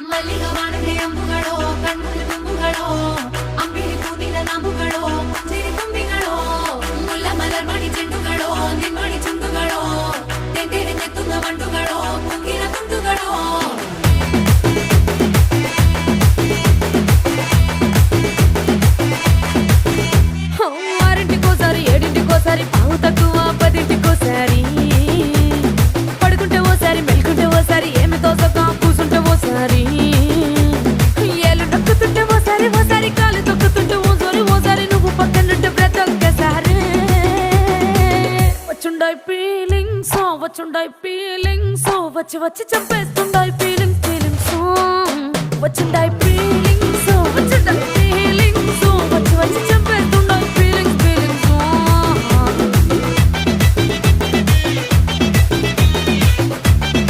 ಮಲ್ಲಿಗ ವಾಣದೆ ಅಂಬುಗಳೋ ಕಣ್ಣುಗಳು ತುಂಬುಗಳೋ ಅಂಬಿಳಿ ಕೂದಿನ ನಾಂಬುಗಳೋ ಮುಂಜಿರಿ ತುಂಬಿಗಳೋ ಮುಲ್ಲ ಮಲರ್ ಮಣಿ ಚೆಂಡುಗಳೋ ನಿಮ್ಮಣಿ ಚುಂಡುಗಳೋ ತೆಂಡೆರೆ ನೆತ್ತುಂಗ ಮಂಡುಗಳೋ ಕುಂಗಿನ ತುಂಡುಗಳೋ ఆరింటికోసారి ఏడింటికోసారి పావు తక్కువ పదింటికోసారి పడుకుంటే ఓసారి మెలుకుంటే ఓసారి ఏమి తోసక కూసుంటే ఓసారి ఏళ్ళు నొక్కుతుంటే ఓసారి ఓసారి కాలు తొక్కుతుంటే ఓసారి నువ్వు పక్కనుంటే బ్రతొక్కసారి వచ్చుండాయి ఫీలింగ్స్ వచ్చి వచ్చి చంపేస్తుండాయి ఫీలింగ్స్ వచ్చిండాయి ఫీలింగ్స్ వచ్చి వచ్చి చంపే